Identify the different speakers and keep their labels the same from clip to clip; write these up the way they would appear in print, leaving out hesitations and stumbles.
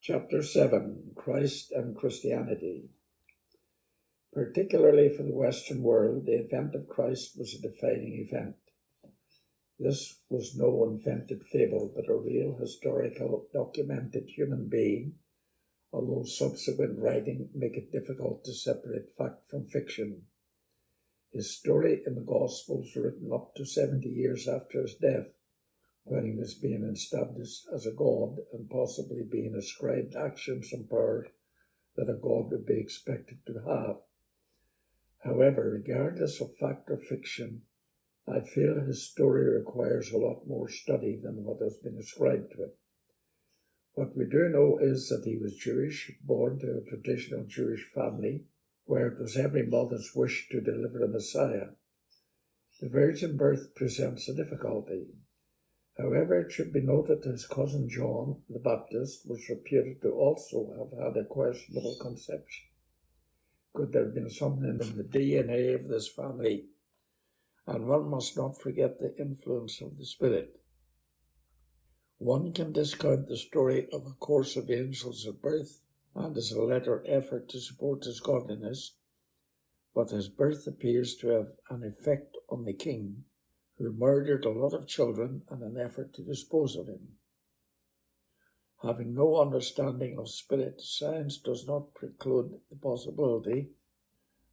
Speaker 1: Chapter 7, Christ and Christianity. Particularly for the Western world, the event of Christ was a defining event. This was no invented fable, but a real historical documented human being, although subsequent writing make it difficult to separate fact from fiction. His story in the Gospels written up to 70 years after his death, when he was being established as a god and possibly being ascribed actions and powers that a god would be expected to have. However, regardless of fact or fiction, I feel his story requires a lot more study than what has been ascribed to it. What we do know is that he was Jewish, born to a traditional Jewish family, where it was every mother's wish to deliver a Messiah. The virgin birth presents a difficulty. However, it should be noted that his cousin John the Baptist was reputed to also have had a questionable conception. Could there have been something in the DNA of this family? And one must not forget the influence of the Spirit. One can discount the story of a course of angels at birth and as a later effort to support his godliness, but his birth appears to have an effect on the king, who murdered a lot of children in an effort to dispose of him. Having no understanding of spirit, science does not preclude the possibility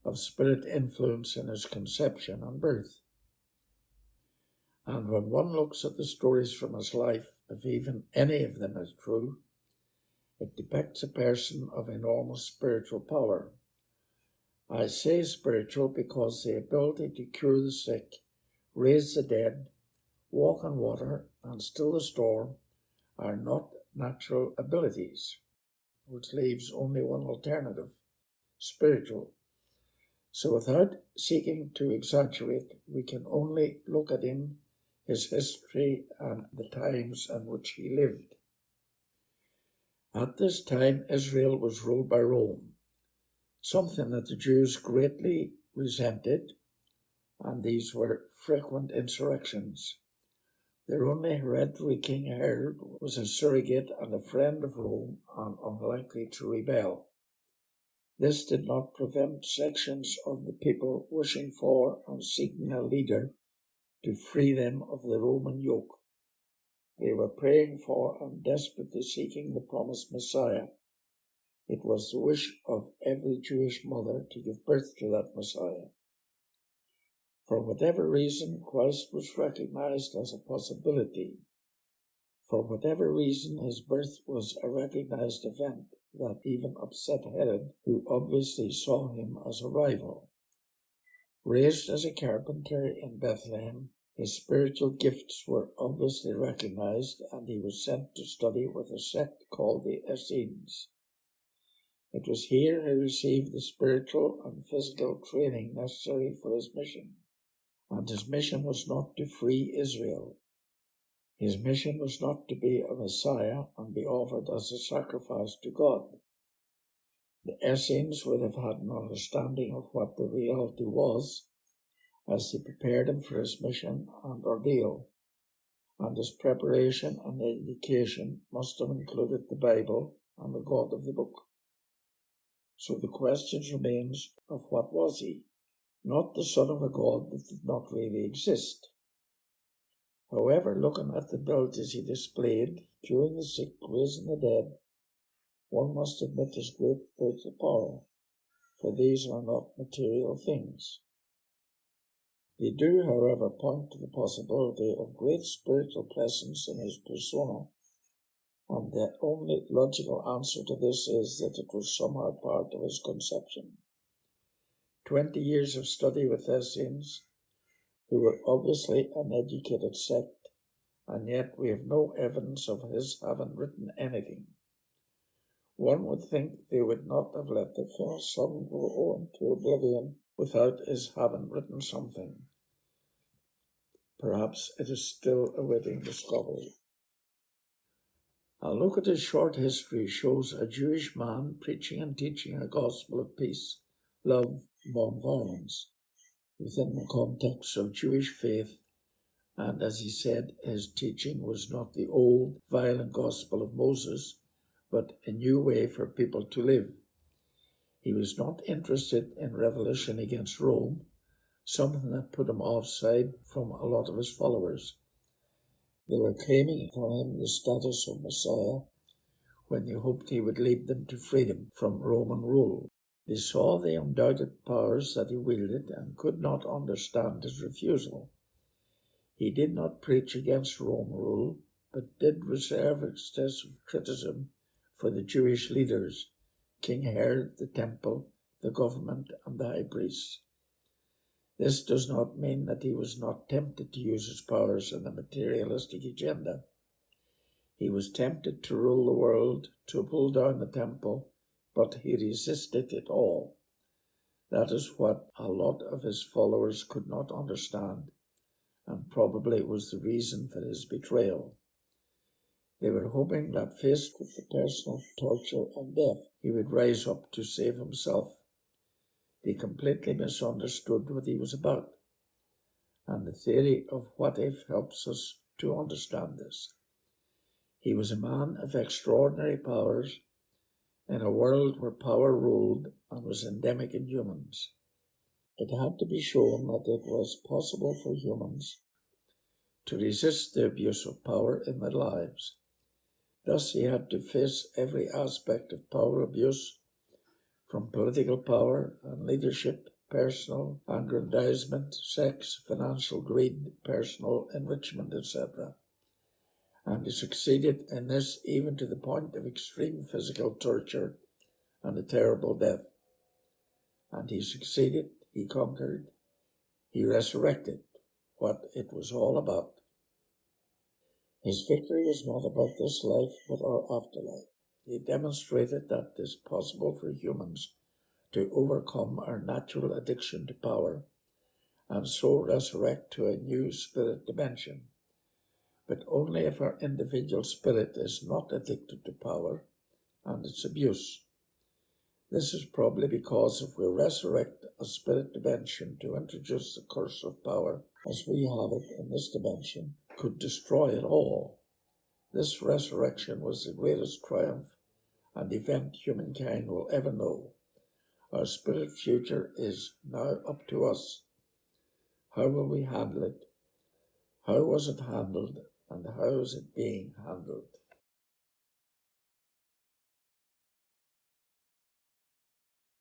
Speaker 1: of spirit influence in his conception and birth. And when one looks at the stories from his life, if even any of them is true, it depicts a person of enormous spiritual power. I say spiritual because the ability to cure the sick, raise the dead, walk on water, and still the storm are not natural abilities, which leaves only one alternative, spiritual. So without seeking to exaggerate, we can only look at him, his history, and the times in which he lived. At this time, Israel was ruled by Rome, something that the Jews greatly resented, and these were frequent insurrections. Their only hereditary king, Herod, was a surrogate and a friend of Rome and unlikely to rebel. This did not prevent sections of the people wishing for and seeking a leader to free them of the Roman yoke. They were praying for and desperately seeking the promised Messiah. It was the wish of every Jewish mother to give birth to that Messiah. For whatever reason, Christ was recognized as a possibility. For whatever reason, his birth was a recognized event that even upset Herod, who obviously saw him as a rival. Raised as a carpenter in Bethlehem, his spiritual gifts were obviously recognized, and he was sent to study with a sect called the Essenes. It was here he received the spiritual and physical training necessary for his mission. And his mission was not to free Israel. His mission was not to be a Messiah and be offered as a sacrifice to God. The Essenes would have had an understanding of what the reality was as they prepared him for his mission and ordeal, and his preparation and education must have included the Bible and the God of the book. So the question remains of what was he? Not the son of a god that did not really exist. However, looking at the abilities he displayed, curing the sick, raising the dead, one must admit his great spiritual power, for these are not material things. They do, however, point to the possibility of great spiritual presence in his persona, and the only logical answer to this is that it was somehow part of his conception. 20 years of study with Essenes, who were obviously an educated sect, and yet we have no evidence of his having written anything. One would think they would not have let the first son go into oblivion without his having written something. Perhaps it is still awaiting discovery. A look at his short history shows a Jewish man preaching and teaching a gospel of peace, love, non-violence, within the context of Jewish faith, and as he said, his teaching was not the old, violent gospel of Moses, but a new way for people to live. He was not interested in revolution against Rome, something that put him offside from a lot of his followers. They were claiming for him the status of Messiah when they hoped he would lead them to freedom from Roman rule. They saw the undoubted powers that he wielded and could not understand his refusal. He did not preach against Rome rule, but did reserve excessive criticism for the Jewish leaders, King Herod, the temple, the government, and the high priests. This does not mean that he was not tempted to use his powers in a materialistic agenda. He was tempted to rule the world, to pull down the temple, but he resisted it all. That is what a lot of his followers could not understand, and probably was the reason for his betrayal. They were hoping that faced with the personal torture and death, he would rise up to save himself. They completely misunderstood what he was about, and the theory of what if helps us to understand this. He was a man of extraordinary powers in a world where power ruled and was endemic in humans. It had to be shown that it was possible for humans to resist the abuse of power in their lives. Thus he had to face every aspect of power abuse, from political power and leadership, personal aggrandizement, sex, financial greed, personal enrichment, etc. And he succeeded in this even to the point of extreme physical torture and a terrible death. And he succeeded, he conquered, he resurrected what it was all about. His victory was not about this life, but our afterlife. He demonstrated that it is possible for humans to overcome our natural addiction to power and so resurrect to a new spirit dimension, but only if our individual spirit is not addicted to power and its abuse. This is probably because if we resurrect a spirit dimension to introduce the curse of power as we have it in this dimension, could destroy it all. This resurrection was the greatest triumph and event humankind will ever know. Our spirit future is now up to us. How will we handle it? How was it handled? And how is it being handled?